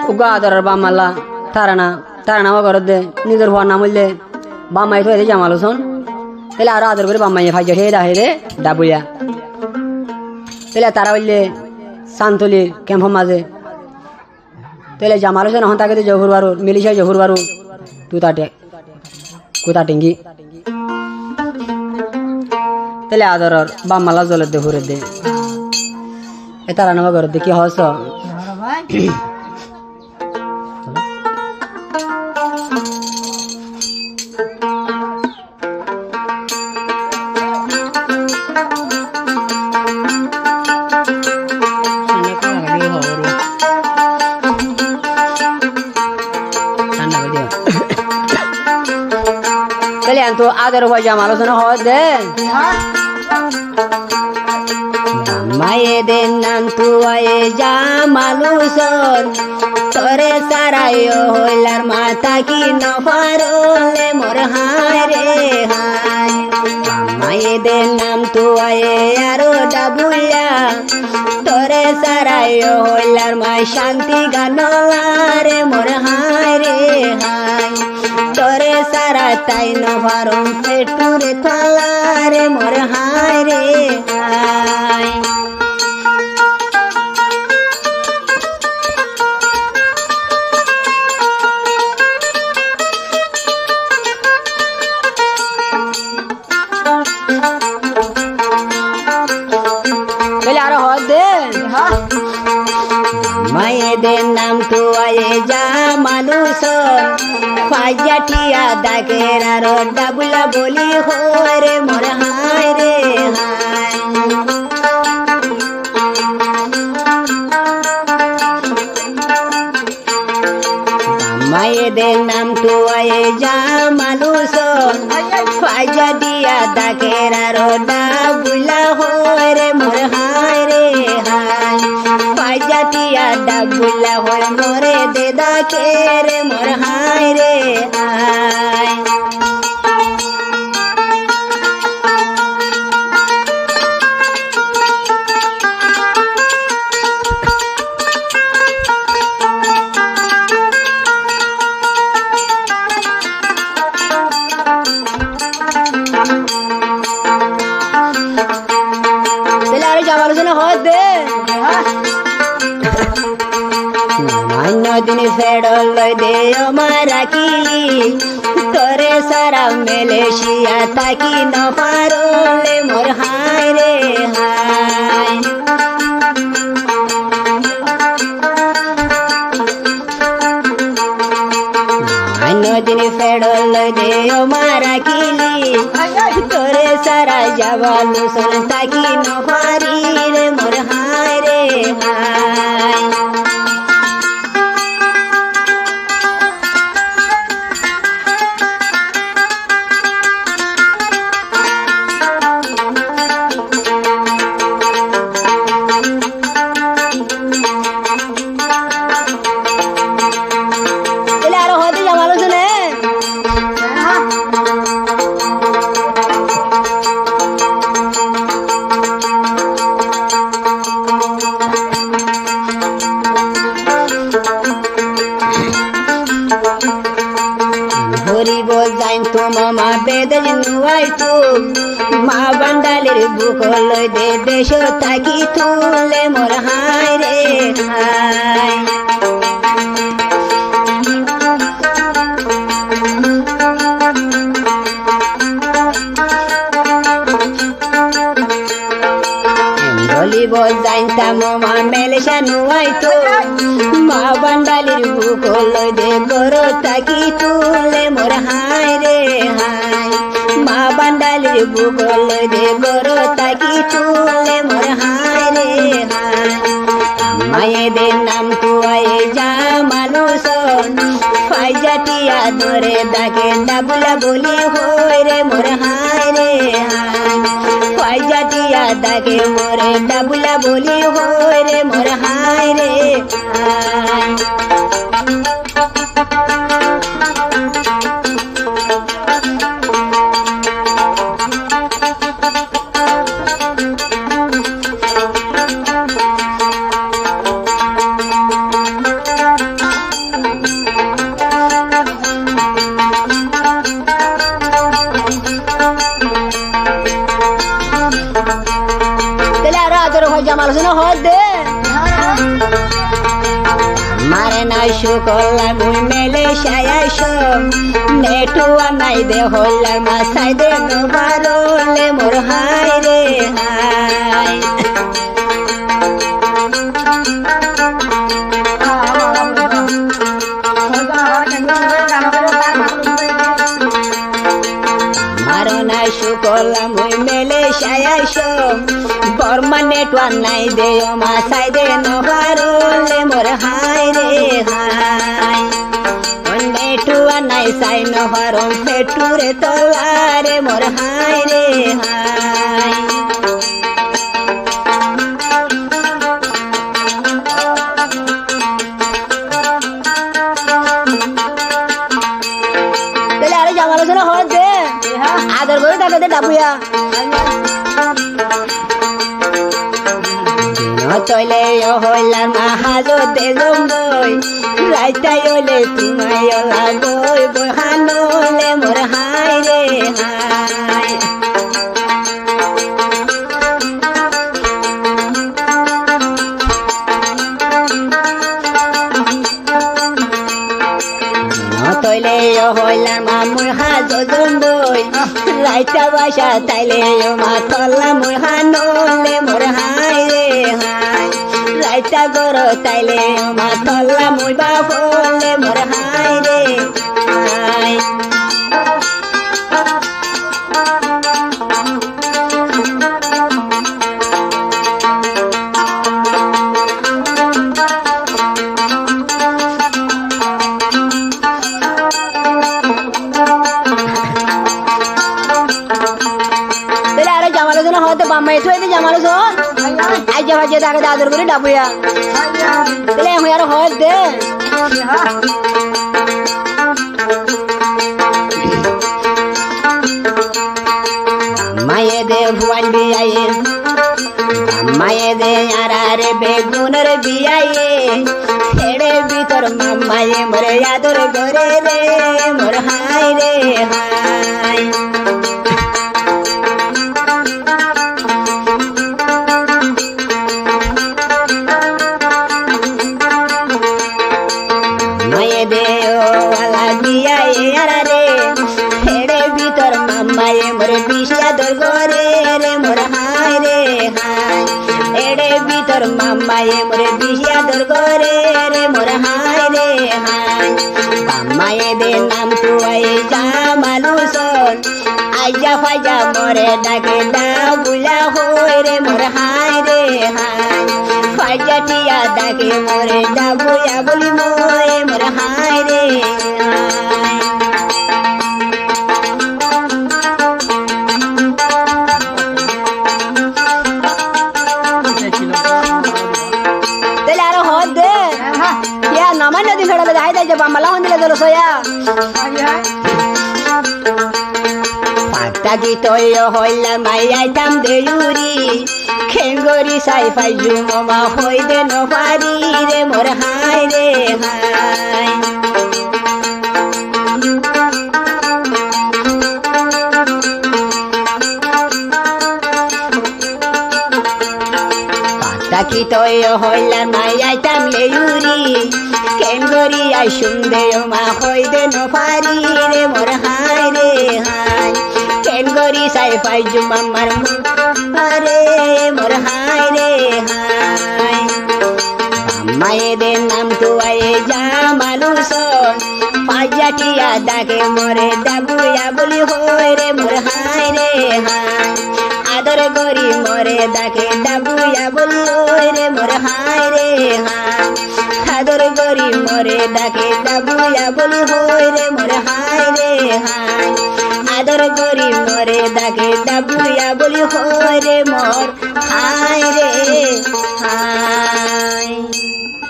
উগা আদরের বামালা তারানা তারানা ঘরত দে নিজের হওয়ার নাম হইলে বামাই থয়ে জামালোচন তাহলে আরো আদর করে বামাইয়ে ভাইজা হে রাহে রে ডাবুয়া তাহলে তারা হইলে সান্তলির ক্যাম্পের মাঝে তাহলে জামালোচন হন তাকে জহুর বারু মিলিশাই জহুর বারু তুতাটে কুতা টিঙ্গি তাহলে আদরর বামালা জলের দে হুরে দে এ তারা নামা ঘর দেখি হস তো আদর হয়ে যাম আলোচনা হয় দে মায়ে দে নাম তু আয়ে যাম আলোচন তোরে সারাইও হইলার মাতা কি নফারলে মোর হায় রে হায় মায়ে দে নাম তু আয়ে আরো ডাবুয়া তোরে সারাইও হইলার মায় শান্তি গানলারে মোর হায় রে হায় তোরে সারা তাই নভারম পেটুরে থালারে মোর হায় রে হায় আরো হদ দে মায়েদের নাম তো আয়ে যা মানুষ পাইজাটিয়া দাগের আরো ডাবুলা বলি হরে মোর হায় রে হায় মায়েদের নাম তো আয়ে যা মানুষ পাইজাটিয়া দাগের আরো ডাবুলা হরে মোর হায় রে হায় পাইজাটিয়া ডাবুলা হয় মোরে দেদা কে রে মোর হায় রে হায় দিন ফেডল দে মারা কিলি তোরে সারা মেলেশিয়া থাকি ন পারলে মোর হায় রে হায় দিন ফেডল দে মারা কিলি তোরে সারা যাবালু সন থাকি ন পারি রে মোর হায় রে হায় মামা বেদন নুয়াই তু মা বান্ডালের বুকল দে দেশ থাকি তুলে মোর হায় রে হায় বলিব জানতা মামা মেলেশা নুয়াই তু মা বান্ডালের বুকল দে বড় থাকি তুলে মোর হায় রে হায় মা বান্ডালের বুকল দে বড় থাকি তুলে মোর হায় রে হায় মায়েদের নাম তু আয়ে যা মানুষ পাইজাটিয়া ধরে ডাকে ডাবুলা বলি হই রে মোর হায় রে হায় পাইজাটিয়া ডাকে মোরে ডাবুলা বলি হই রে মোর হায় রে হায় শুকলা মুই মেলে সায়াস নেটুয়া নাই দে হল্লার মাসাই দে নবারলে মোর হায় রে হায় মারনা শুকলা মুই মেলে সায়াস বর্মা নেটুয়া নাই দে মাসাই দে নবারলে মোর হায় রে হায় নেটুয়া নাই সাই নহরম পেটুরে তলারে মোর হায় রে হায় তাহলে আরে জামালোচনা হওয়ার দে আদর করে তাকে ডাবুয়া তলে হইলার মাহাজো দে জম্বই রাইতাই হলে তোমায় লাগই বহানলে মোর হায় রে হায় তলে হইলার মামুর হাজো জম্বই রাইতা বাসা তাইলে মা তল্লা মোর হানলে মোর হায় রে হায় রাইতা গরো তাইলে মা তল্লা মুই বাবলে মোর হায় রে হায় হতে বাম্মা এসে হইতে জামালোচন আজ ভাজে তাকে আদর করে ডাবুয়া তাহলে আমি আর হয় দে মায়ে দে ভুয়ান বিয়ায়ে মায়ে দে আরে বেগুনের বিয়ায়ে ছেড়ে ভিতর মামায়ে মরে আদর করে রে মোর হায় রে হায় মায়ে দে ওলা বিয়ায়ে আরে ছেড়ে ভিতর মামায়ে মরে বিষা দর করে রে মোর হায় রে হায় এড়ে ভিতর মামায়ে মরে বিষা দর করে রে মোর হায় রে হায় মামায়ে দে নাম তুয়ায়ে জামালুসন আইজা ফাইজা মরে ডাকে দা বুলা হই রে মোর হায় রে হায় ফাইজা টিয়া ডাকে মরে দা বুয়া বলি মোয়ে মোর হায় রে হায় তাহলে আরো হদ দে ইয়া নামাই নদী ফেড়ালে যাই যাই যাবা মালা হন্দিলে দল সোয়া পাতা কি তৈল হইলা মাইয়াই তাম দেউরি খেঙ্গরি সাই ফাই জুমা হই দে নপারি রে মোর হায় রে হায় পাতা কি তৈল হইলা মাইয়াই তাম লেউরি খেঙ্গরি আই সুন্দে মা হই দে নপারি রে মোর হায় রে হায় খেঙ্গরি সাই ফাই জুমা মার আরে মোর হায় রে হায় মায়ে দে নাম তুয়ায়ে জামালুসন পাজাটিয়া ডাকে মরে ডাবুয়া বলি হই রে মোর হায় রে হায় আদর গরি মরে ডাকে ডাবুয়া বলি হই রে মোর হায় রে হায় আদর গরি মরে ডাকে ডাবুয়া বলি হই রে মোর হায় রে হায় আদর গরি মরে ডাকে ডাবুয়া বলি হই রে মোর হায়